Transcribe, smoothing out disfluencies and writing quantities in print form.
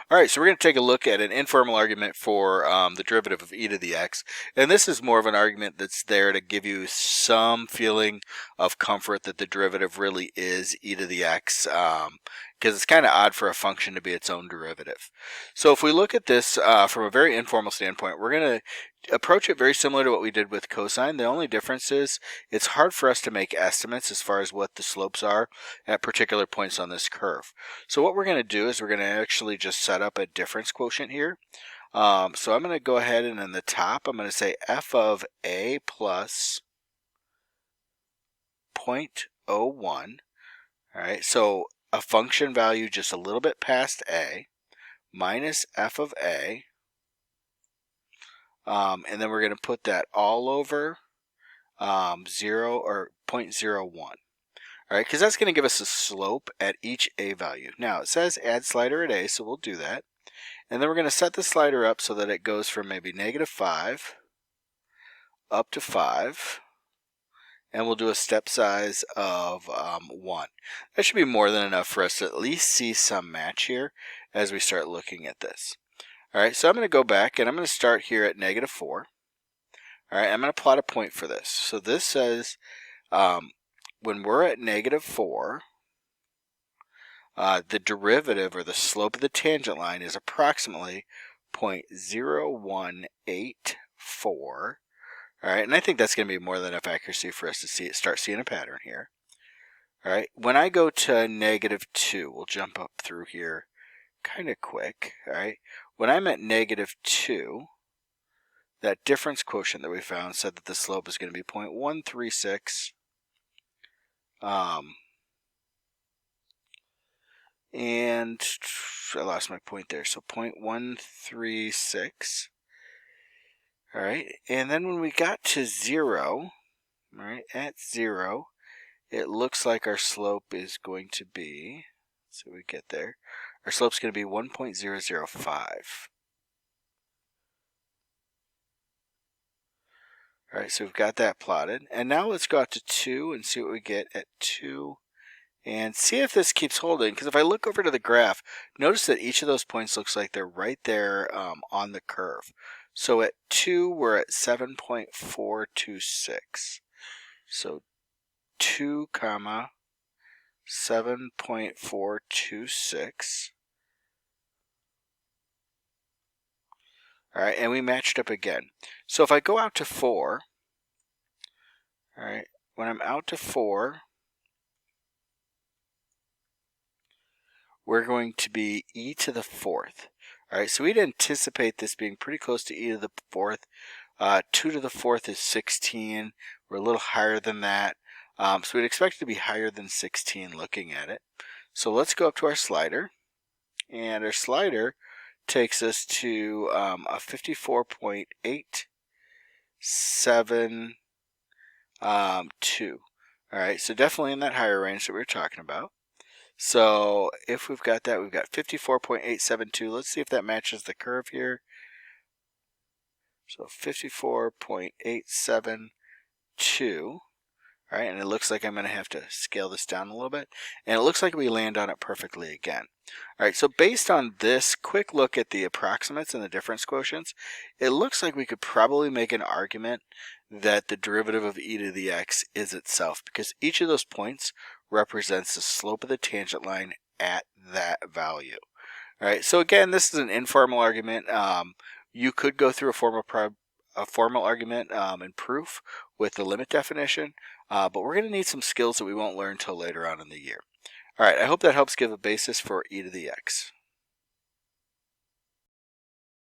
All right, so we're going to take a look at an informal argument for the derivative of e to the x. And this is more of an argument that's there to give you some feeling of comfort that the derivative really is e to the x, because it's kind of odd for a function to be its own derivative. So if we look at this from a very informal standpoint, we're going to approach it very similar to what we did with cosine. The only difference is it's hard for us to make estimates as far as what the slopes are at particular points on this curve. So what we're going to do is we're going to actually just set up a difference quotient here. So I'm going to go ahead and in the top I'm going to say f of a plus 0.01. Alright, so a function value just a little bit past a minus f of a, and then we're going to put that all over 0 or 0.01. Alright, because that's going to give us a slope at each a value. Now it says add slider at a, so we'll do that. And then we're going to set the slider up so that it goes from maybe -5 up to 5. And we'll do a step size of 1. That should be more than enough for us to at least see some match here as we start looking at this. Alright, so I'm going to go back and I'm going to start here at -4. Alright, I'm going to plot a point for this. So this says when we're at -4, the derivative or the slope of the tangent line is approximately 0.0184. Alright, and I think that's going to be more than enough accuracy for us to start seeing a pattern here. Alright, when I go to -2, we'll jump up through here kind of quick. Alright, when I'm at -2, that difference quotient that we found said that the slope is going to be 0.136. And I lost my point there, so 0.136. Alright, and then when we got to 0, alright, at 0, it looks like our slope is going to be, so we get there, our slope's going to be 1.005. Alright, so we've got that plotted. And now let's go out to 2 and see what we get at 2. And see if this keeps holding, because if I look over to the graph, notice that each of those points looks like they're right there on the curve. So at 2, we're at 7.426. So 2, 7.426. Alright, and we matched up again. So if I go out to 4, alright, when I'm out to 4, we're going to be e to the 4th. Alright, so we'd anticipate this being pretty close to e to the 4th. 2 to the 4th is 16. We're a little higher than that. So we'd expect it to be higher than 16 looking at it. So let's go up to our slider. And our slider takes us to a 54.872. Alright, so definitely in that higher range that we were talking about. So if we've got that, we've got 54.872. Let's see if that matches the curve here. So 54.872. All right, and it looks like I'm going to have to scale this down a little bit. And it looks like we land on it perfectly again. All right, so based on this quick look at the approximates and the difference quotients, it looks like we could probably make an argument that the derivative of e to the x is itself, because each of those points represents the slope of the tangent line at that value. All right, so again, this is an informal argument. You could go through a formal argument in proof with the limit definition, but we're going to need some skills that we won't learn until later on in the year. All right, I hope that helps give a basis for e to the x.